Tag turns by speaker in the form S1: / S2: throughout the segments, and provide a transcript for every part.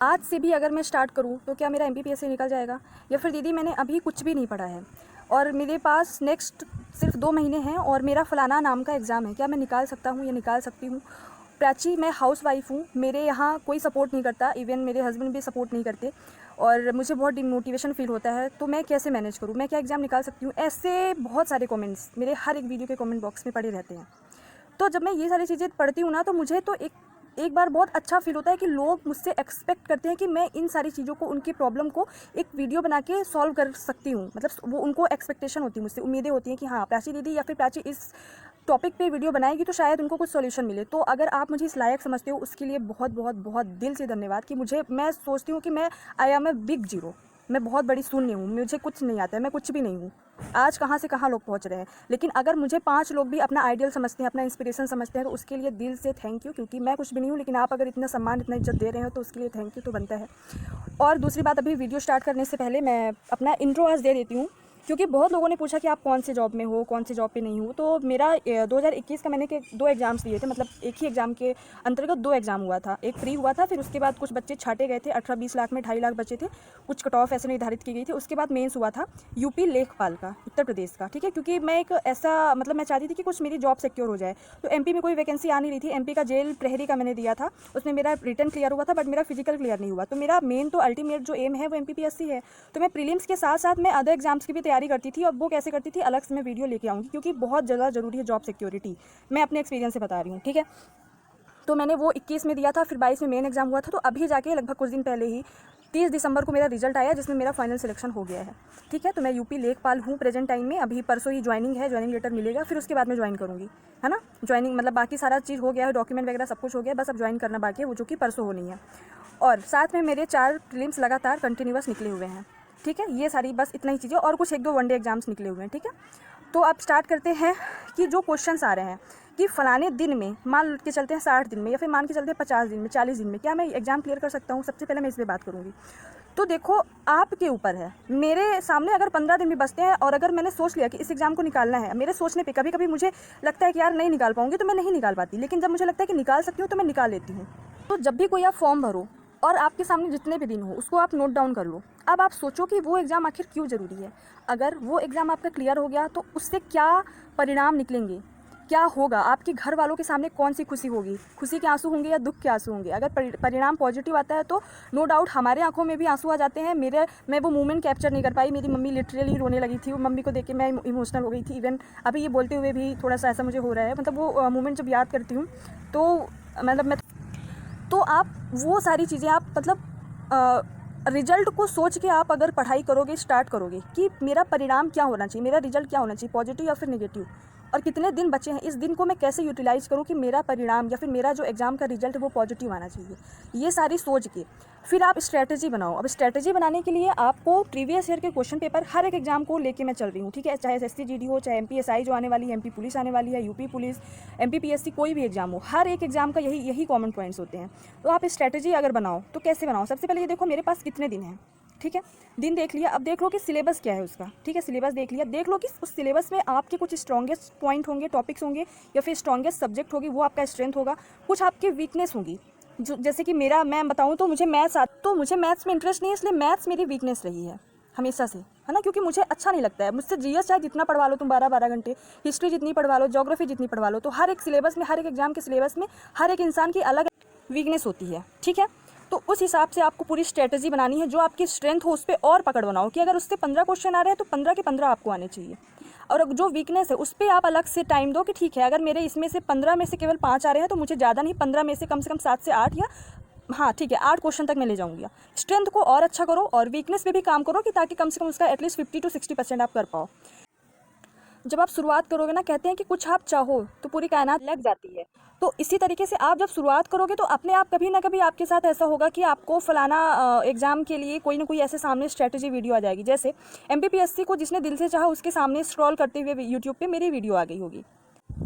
S1: आज से भी अगर मैं स्टार्ट करूँ तो क्या मेरा एमपीपीएससी निकल जाएगा? या फिर दीदी मैंने अभी कुछ भी नहीं पढ़ा है और मेरे पास नेक्स्ट सिर्फ 2 महीने हैं और मेरा फ़लाना नाम का एग्ज़ाम है, क्या मैं निकाल सकता हूँ या निकाल सकती हूँ? प्राची, मैं हाउसवाइफ़ हूँ, मेरे यहाँ कोई सपोर्ट नहीं करता, इवन मेरे हस्बैंड भी सपोर्ट नहीं करते और मुझे बहुत डिमोटिवेशन फ़ील होता है, तो मैं कैसे मैनेज करूँ? मैं क्या एग्ज़ाम निकाल सकती हूँ? ऐसे बहुत सारे कमेंट्स मेरे हर एक वीडियो के कमेंट बॉक्स में पड़े रहते हैं। तो जब मैं ये सारी चीज़ें पढ़ती हूँ ना, तो मुझे तो एक बार बहुत अच्छा फ़ील होता है कि लोग मुझसे एक्सपेक्ट करते हैं कि मैं इन सारी चीज़ों को, उनकी प्रॉब्लम को एक वीडियो बना के सॉल्व कर सकती हूँ। मतलब वो उनको एक्सपेक्टेशन होती है मुझसे, उम्मीदें होती हैं कि हाँ, प्राची दीदी या फिर प्राची इस टॉपिक पे वीडियो बनाएगी तो शायद उनको कुछ सॉल्यूशन मिले। तो अगर आप मुझे इस लायक समझते हो, उसके लिए बहुत बहुत बहुत दिल से धन्यवाद। कि मैं सोचती हूँ कि मैं I am a big zero, मैं बहुत बड़ी शून्य हूँ, मुझे कुछ नहीं आता है, मैं कुछ भी नहीं हूँ। आज कहाँ से कहाँ लोग पहुँच रहे हैं, लेकिन अगर मुझे 5 लोग भी अपना आइडियल समझते हैं, अपना इंस्पिरेशन समझते हैं, तो उसके लिए दिल से थैंक यू। क्योंकि मैं कुछ भी नहीं हूँ, लेकिन आप अगर इतना सम्मान, इतना इज्जत दे रहे हो तो उसके लिए थैंक यू तो बनता है। और दूसरी बात, अभी वीडियो स्टार्ट करने से पहले मैं अपना इंट्रो आज दे देती हूँ, क्योंकि बहुत लोगों ने पूछा कि आप कौन से जॉब में हो, कौन से जॉब पे नहीं हो। तो मेरा 2021 का मैंने 2 एग्ज़ाम्स दिए थे, मतलब एक ही एग्ज़ाम के अंतर्गत 2 एग्ज़ाम हुआ था। एक प्री हुआ था, फिर उसके बाद कुछ बच्चे छांटे गए थे, 18-20 लाख में 2.5 लाख बचे थे, कुछ कट ऑफ ऐसे निर्धारित की गई थी। उसके बाद मेंस हुआ था यूपी लेखपाल का, उत्तर प्रदेश का, ठीक है। क्योंकि मैं एक ऐसा, मतलब मैं चाहती थी कि कुछ मेरी जॉब सिक्योर हो जाए। तो एमपी में कोई वैकेंसी आ नहीं रही थी। एमपी का जेल प्रहरी का मैंने दिया था, उसमें मेरा रिटन क्लियर हुआ था, बट मेरा फिजिकल क्लियर नहीं हुआ। तो मेरा मेन तो अल्टीमेट जो एम है वो एमपीपीएससी है। तो मैं प्रीलिम्स के साथ साथ मैं अदर एग्जाम्स की भी तैयारी करती थी। और वो कैसे करती थी, अलग से मैं वीडियो लेके आऊँगी, क्योंकि बहुत ज़्यादा ज़रूरी है जॉब सिक्योरिटी। मैं अपने एक्सपीरियंस से बता रही हूँ, ठीक है। तो मैंने वो 21 में दिया था, फिर 22 में मेन एग्जाम हुआ था। तो अभी जाके लगभग कुछ दिन पहले ही 30 दिसंबर को मेरा रिजल्ट आया, जिसमें मेरा फाइनल सिलेक्शन हो गया है, ठीक है। तो मैं यूपी लेखपाल हूँ प्रेजेंट टाइम में। अभी परसों ही ज्वाइनिंग है, ज्वाइनिंग लेटर मिलेगा, फिर उसके बाद मैं ज्वाइन करूँगी, है ना। ज्वाइनिंग मतलब बाकी सारा चीज़ हो गया है, डॉक्यूमेंट वगैरह सब कुछ हो गया, बस अब ज्वाइन करना बाकी है, वो जो कि परसों होनी है। और साथ में मेरे 4 प्रीलिम्स लगातार कंटिन्यूअस निकले हुए हैं, ठीक है। ये सारी बस इतना ही चीज़ें, और कुछ 1-2 वनडे एग्जाम्स निकले हुए हैं, ठीक है। तो अब स्टार्ट करते हैं कि जो क्वेश्चंस आ रहे हैं कि फ़लाने दिन में, मान के चलते हैं 60 दिन में, या फिर मान के चलते हैं 50 दिन में, 40 दिन में, क्या मैं एग्ज़ाम क्लियर कर सकता हूँ? सबसे पहले मैं इस पर बात करूँगी। तो देखो, आपके ऊपर है। मेरे सामने अगर 15 दिन भी बचते हैं और अगर मैंने सोच लिया कि इस एग्ज़ाम को निकालना है, मेरे सोचने पे कभी कभी मुझे लगता है कि यार नहीं निकाल पाऊंगी, तो मैं नहीं निकाल पाती। लेकिन जब मुझे लगता है कि निकाल सकती हूँ तो मैं निकाल लेती हूँ। तो जब भी कोई आप फॉर्म भरो और आपके सामने जितने भी दिन हो, उसको आप नोट डाउन कर लो। अब आप सोचो कि वो एग्ज़ाम आखिर क्यों ज़रूरी है। अगर वो एग्ज़ाम आपका क्लियर हो गया तो उससे क्या परिणाम निकलेंगे, क्या होगा, आपके घर वालों के सामने कौन सी खुशी होगी, खुशी के आंसू होंगे या दुख के आंसू होंगे। अगर परिणाम पॉजिटिव आता है तो नो डाउट हमारे आंखों में भी आंसू आ जाते हैं। मैं वो मोमेंट कैप्चर नहीं कर पाई, मेरी मम्मी लिटरली रोने लगी थी। वो मम्मी को देख के मैं इमोशनल हो गई थी। इवन अभी ये बोलते हुए भी थोड़ा सा ऐसा मुझे हो रहा है, मतलब वो मोमेंट जब याद करती हूँ तो मतलब मैं, तो आप वो सारी चीज़ें आप मतलब रिजल्ट को सोच के आप अगर पढ़ाई करोगे, स्टार्ट करोगे कि मेरा परिणाम क्या होना चाहिए, मेरा रिजल्ट क्या होना चाहिए, पॉजिटिव या फिर नेगेटिव, और कितने दिन बचे हैं, इस दिन को मैं कैसे यूटिलाइज़ करूँ कि मेरा परिणाम या फिर मेरा जो एग्ज़ाम का रिजल्ट है वो पॉजिटिव आना चाहिए। ये सारी सोच के फिर आप स्ट्रैटेजी बनाओ। अब स्ट्रैटेजी बनाने के लिए आपको प्रीवियस ईयर के क्वेश्चन पेपर हर एक एग्जाम को लेके मैं चल रही हूँ, ठीक है। चाहे एसएससी जीडी हो, चाहे एमपीएसआई जो आने वाली है, एमपी पुलिस आने वाली है, यूपी पुलिस, एमपीपीएससी, कोई भी एग्जाम हो, हर एक एग्जाम का यही कॉमन पॉइंट्स होते हैं। तो आप स्ट्रैटेजी अगर बनाओ तो कैसे बनाओ, सबसे पहले ये देखो मेरे पास कितने दिन हैं, ठीक है। दिन देख लिया, अब देख लो कि सिलेबस क्या है उसका, ठीक है। सिलेबस देख लिया, देख लो कि उस सिलेबस में आपके कुछ स्ट्रॉन्गेस्ट पॉइंट होंगे, टॉपिक्स होंगे, या फिर स्ट्रॉन्गेस्ट सब्जेक्ट होगी, वो आपका स्ट्रेंथ होगा। कुछ आपकी वीकनेस होगी, जो जैसे कि मैं बताऊँ तो मुझे मैथ्स में इंटरेस्ट नहीं है, इसलिए मैथ्स मेरी वीकनेस रही है हमेशा से, है ना। क्योंकि मुझे अच्छा नहीं लगता है। मुझसे जीएस चाहे जितना पढ़वा लो तुम 12-12 घंटे, हिस्ट्री जितनी पढ़वा लो, ज्योग्राफी जितनी पढ़वा लो, तो हर एक सिलेबस में, हर एक एग्जाम के सिलेबस में हर एक इंसान की अलग वीकनेस होती है, ठीक है। तो उस हिसाब से आपको पूरी स्ट्रेटजी बनानी है, जो आपकी स्ट्रेंथ हो उस पर और पकड़ बनाओ कि अगर उससे 15 क्वेश्चन आ रहे हैं तो 15 के 15 आपको आने चाहिए। और जो वीकनेस है उस पर आप अलग से टाइम दो कि ठीक है, अगर मेरे इसमें से 15 में से केवल 5 आ रहे हैं तो मुझे ज़्यादा नहीं, 15 में से कम 7 से 8, या हाँ ठीक है 8 क्वेश्चन तक मैं ले जाऊँगी। स्ट्रेंथ को और अच्छा करो और वीकनेस पे भी काम करो कि ताकि कम से कम उसका एटलीस्ट 50 to 60% आप कर पाओ। जब आप शुरुआत करोगे ना, कहते हैं कि कुछ आप चाहो तो पूरी कायनात लग जाती है। तो इसी तरीके से आप जब शुरुआत करोगे तो अपने आप कभी ना कभी आपके साथ ऐसा होगा कि आपको फलाना एग्ज़ाम के लिए कोई ना कोई ऐसे सामने स्ट्रेटजी वीडियो आ जाएगी। जैसे एमपीपीएससी को जिसने दिल से चाहा उसके सामने स्क्रॉल करते हुए यूट्यूब पे मेरी वीडियो आ गई होगी,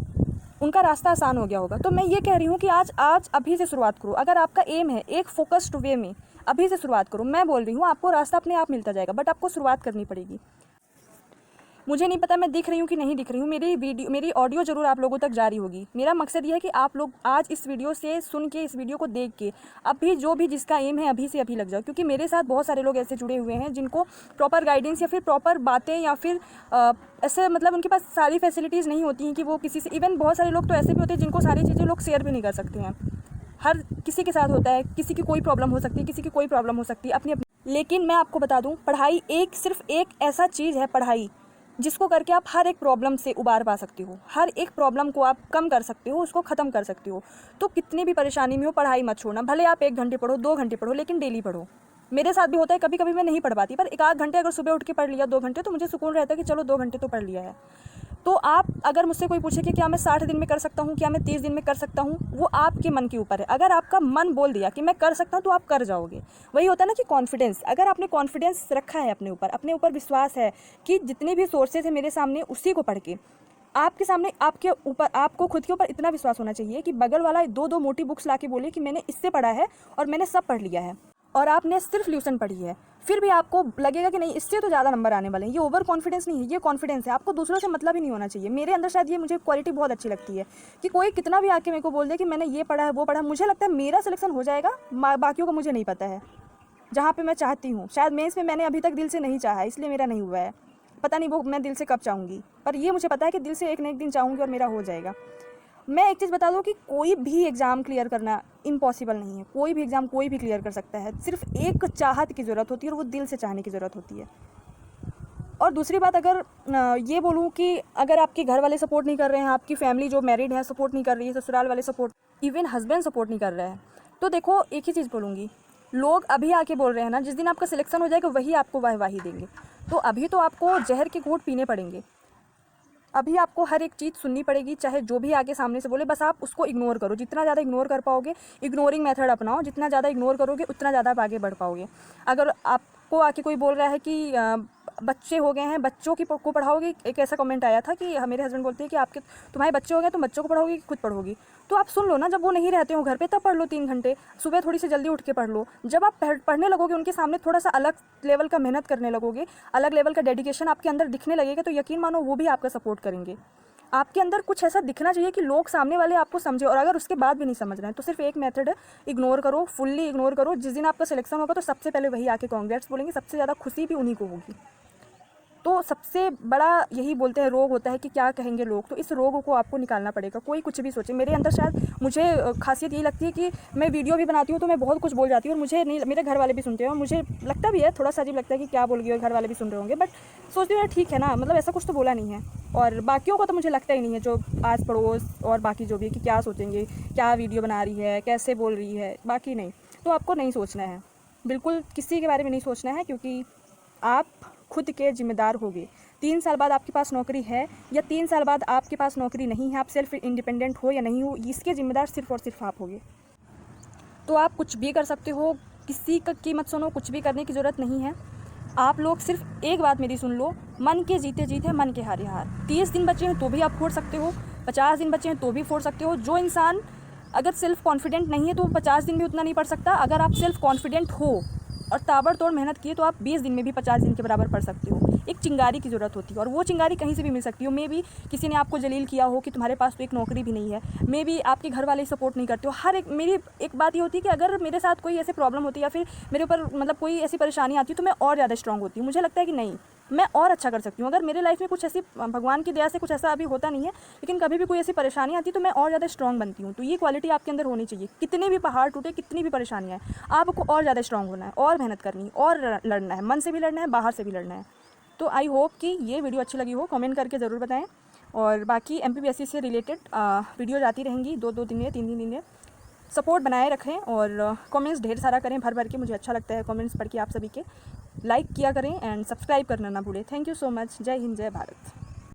S1: उनका रास्ता आसान हो गया होगा। तो मैं ये कह रही हूँ कि आज अभी से शुरुआत करो। अगर आपका एम है एक फोकस्ड वे में, अभी से शुरुआत करो। मैं बोल रही हूँ आपको रास्ता अपने आप मिलता जाएगा, बट आपको शुरुआत करनी पड़ेगी। मुझे नहीं पता मैं दिख रही हूँ कि नहीं दिख रही हूँ, मेरी ऑडियो ज़रूर आप लोगों तक जारी होगी। मेरा मकसद ये है कि आप लोग आज इस वीडियो से सुन के, इस वीडियो को देख के अभी जो भी जिसका एम है अभी से अभी लग जाओ, क्योंकि मेरे साथ बहुत सारे लोग ऐसे जुड़े हुए हैं जिनको प्रॉपर गाइडेंस या फिर प्रॉपर बातें या फिर ऐसे मतलब उनके पास सारी फैसिलिटीज़ नहीं होती हैं कि वो किसी से, इवन बहुत सारे लोग तो ऐसे भी होते हैं जिनको सारी चीज़ें लोग शेयर भी नहीं कर सकते हैं। हर किसी के साथ होता है, किसी की कोई प्रॉब्लम हो सकती है, किसी की कोई प्रॉब्लम हो सकती है अपनी अपनी। लेकिन मैं आपको बता दूं, पढ़ाई सिर्फ एक ऐसा चीज़ है, पढ़ाई जिसको करके आप हर एक प्रॉब्लम से उबार पा सकते हो, हर एक प्रॉब्लम को आप कम कर सकते हो, उसको ख़त्म कर सकते हो। तो कितनी भी परेशानी में हो, पढ़ाई मत छोड़ना। भले आप 1 घंटे पढ़ो, 2 घंटे पढ़ो, लेकिन डेली पढ़ो। मेरे साथ भी होता है, कभी कभी मैं नहीं पढ़ पाती, पर 1 आध घंटे अगर सुबह उठ के पढ़ लिया 2 घंटे, तो मुझे सुकून रहता है कि चलो 2 घंटे तो पढ़ लिया है। तो आप अगर मुझसे कोई पूछे कि क्या मैं 60 दिन में कर सकता हूँ, क्या मैं 30 दिन में कर सकता हूँ, वो आपके मन के ऊपर है। अगर आपका मन बोल दिया कि मैं कर सकता हूँ तो आप कर जाओगे। वही होता है ना कि कॉन्फिडेंस, अगर आपने कॉन्फिडेंस रखा है अपने ऊपर विश्वास है कि जितने भी सोर्सेज है मेरे सामने उसी को पढ़ के आपके सामने, आपके ऊपर, आपको खुद के ऊपर इतना विश्वास होना चाहिए कि बगल वाला 2-2 मोटी बुक्स ला के बोले कि मैंने इससे पढ़ा है और मैंने सब पढ़ लिया है, और आपने सिर्फ ल्यूसन पढ़ी है, फिर भी आपको लगेगा कि नहीं इससे तो ज़्यादा नंबर आने वाले हैं। ये ओवर कॉन्फिडेंस नहीं है, ये कॉन्फिडेंस है। आपको दूसरों से मतलब ही नहीं होना चाहिए। मेरे अंदर शायद ये मुझे क्वालिटी बहुत अच्छी लगती है कि कोई कितना भी आके मेरे को बोल दे कि मैंने ये पढ़ा है वो पढ़ा है, मुझे लगता है मेरा सिलेक्शन हो जाएगा, बाकियों का मुझे नहीं पता है। जहाँ पे मैं चाहती हूँ, शायद मेंस में मैंने अभी तक दिल से नहीं चाहा, इसलिए मेरा नहीं हुआ है। पता नहीं वो मैं दिल से कब चाहूँगी, पर ये मुझे पता है कि दिल से एक न एक दिन चाहूँगी और मेरा हो जाएगा। मैं एक चीज़ बता दूँ कि कोई भी एग्ज़ाम क्लियर करना इम्पॉसिबल नहीं है। कोई भी एग्ज़ाम कोई भी क्लियर कर सकता है, सिर्फ एक चाहत की ज़रूरत होती है और वो दिल से चाहने की ज़रूरत होती है। और दूसरी बात, अगर ये बोलूँ कि अगर आपके घर वाले सपोर्ट नहीं कर रहे हैं, आपकी फैमिली जो मैरिड है सपोर्ट नहीं कर रही है, ससुराल वाले सपोर्ट, इवन हस्बैंड सपोर्ट नहीं कर रहे हैं, तो देखो एक ही चीज़ बोलूँगी, लोग अभी आके बोल रहे हैं ना, जिस दिन आपका सिलेक्शन हो जाएगा वही आपको वाहवाही देंगे। तो अभी तो आपको जहर के घूंट पीने पड़ेंगे, अभी आपको हर एक चीज़ सुननी पड़ेगी, चाहे जो भी आगे सामने से बोले, बस आप उसको इग्नोर करो। जितना ज़्यादा इग्नोर कर पाओगे, इग्नोरिंग मेथड अपनाओ, जितना ज़्यादा इग्नोर करोगे उतना ज़्यादा आप आगे बढ़ पाओगे। अगर आपको आके कोई बोल रहा है कि बच्चे हो गए हैं, बच्चों को पढ़ाओगे, एक ऐसा कमेंट आया था कि मेरे हस्बैंड बोलते हैं कि तुम्हारे बच्चे हो गए, तुम बच्चों को पढ़ाओगी कि खुद पढ़ोगी? तो आप सुन लो ना, जब वो नहीं रहते हो घर पे तब पढ़ लो 3 घंटे, सुबह थोड़ी सी जल्दी उठ के पढ़ लो। जब आप पढ़ने लगोगे, उनके सामने थोड़ा सा अलग लेवल का मेहनत करने लगोगे, अलग लेवल का डेडिकेशन आपके अंदर दिखने लगेगा, तो यकीन मानो वो भी आपका सपोर्ट करेंगे। आपके अंदर कुछ ऐसा दिखना चाहिए कि लोग सामने वाले आपको समझे, और अगर उसके बाद भी नहीं समझ रहे हैं तो सिर्फ एक मेथड है, इग्नोर करो, फुल्ली इग्नोर करो। जिस दिन आपका सिलेक्शन होगा तो सबसे पहले वही आके कांग्रेट्स बोलेंगे, सबसे ज़्यादा खुशी भी उन्हीं को होगी। तो सबसे बड़ा यही बोलते हैं रोग होता है कि क्या कहेंगे लोग, तो इस रोग को आपको निकालना पड़ेगा। कोई कुछ भी सोचे, मेरे अंदर शायद मुझे खासियत यही लगती है कि मैं वीडियो भी बनाती हूँ तो मैं बहुत कुछ बोल जाती हूँ, और मुझे नहीं, मेरे घर वाले भी सुनते हैं और मुझे लगता भी है, थोड़ा सा अजीब लगता है कि क्या बोल गई और घर वाले भी सुन रहे होंगे, बट सोचती हूँ ठीक है ना, मतलब ऐसा कुछ तो बोला नहीं है। और बाकियों का तो मुझे लगता ही नहीं है, जो आस पड़ोस और बाकी जो भी, कि क्या सोचेंगे, क्या वीडियो बना रही है, कैसे बोल रही है, बाकी नहीं। तो आपको नहीं सोचना है, बिल्कुल किसी के बारे में नहीं सोचना है, क्योंकि आप खुद के जिम्मेदार होगे। 3 साल बाद आपके पास नौकरी है या 3 साल बाद आपके पास नौकरी नहीं है, आप सेल्फ इंडिपेंडेंट हो या नहीं हो, इसके जिम्मेदार सिर्फ और सिर्फ आप होगे। तो आप कुछ भी कर सकते हो, किसी का कीमत सुनो, कुछ भी करने की ज़रूरत नहीं है। आप लोग सिर्फ एक बात मेरी सुन लो, मन के जीते जीत है, मन के हारे हार। 30 दिन बचे हैं तो भी आप फोड़ सकते हो, 50 दिन बचे हैं तो भी फोड़ सकते हो। जो इंसान अगर सेल्फ कॉन्फिडेंट नहीं है तो 50 दिन भी उतना नहीं पढ़ सकता। अगर आप सेल्फ कॉन्फिडेंट हो और ताबड़तोड़ मेहनत किए तो आप 20 दिन में भी 50 दिन के बराबर पढ़ सकते हो। एक चिंगारी की ज़रूरत होती है, और वो चिंगारी कहीं से भी मिल सकती हो। मे भी किसी ने आपको जलील किया हो कि तुम्हारे पास तो एक नौकरी भी नहीं है, मे भी आपके घर वाले सपोर्ट नहीं करते हो। हर एक, मेरी एक बात ये होती है कि अगर मेरे साथ कोई ऐसी प्रॉब्लम होती है या फिर मेरे ऊपर मतलब कोई ऐसी परेशानी आती है तो मैं और ज़्यादा स्ट्रॉन्ग होती हूँ। मुझे लगता है कि नहीं, मैं और अच्छा कर सकती हूँ। अगर मेरे लाइफ में कुछ ऐसी, भगवान की दया से कुछ ऐसा अभी होता नहीं है, लेकिन कभी भी कोई ऐसी परेशानी आती है तो मैं और ज़्यादा स्ट्रॉन्ग बनती हूँ। तो ये क्वालिटी आपके अंदर होनी चाहिए। कितने भी पहाड़ टूटे, कितनी भी परेशानियाँ हैं, आपको और ज़्यादा स्ट्रॉन्ग होना है, और मेहनत करनी है, और लड़ना है, मन से भी लड़ना है, बाहर से भी लड़ना है। तो आई होप कि ये वीडियो अच्छी लगी हो, कमेंट करके ज़रूर बताएं। और बाकी MPPSC से रिलेटेड वीडियोज आती रहेंगी, 2-2 दिन में, 3-3 दिन में। सपोर्ट बनाए रखें और कमेंट्स ढेर सारा करें, भर भर के। मुझे अच्छा लगता है कमेंट्स पढ़ के आप सभी के। लाइक किया करें एंड सब्सक्राइब करना ना भूलें। Thank you so much. जय हिंद, जय भारत।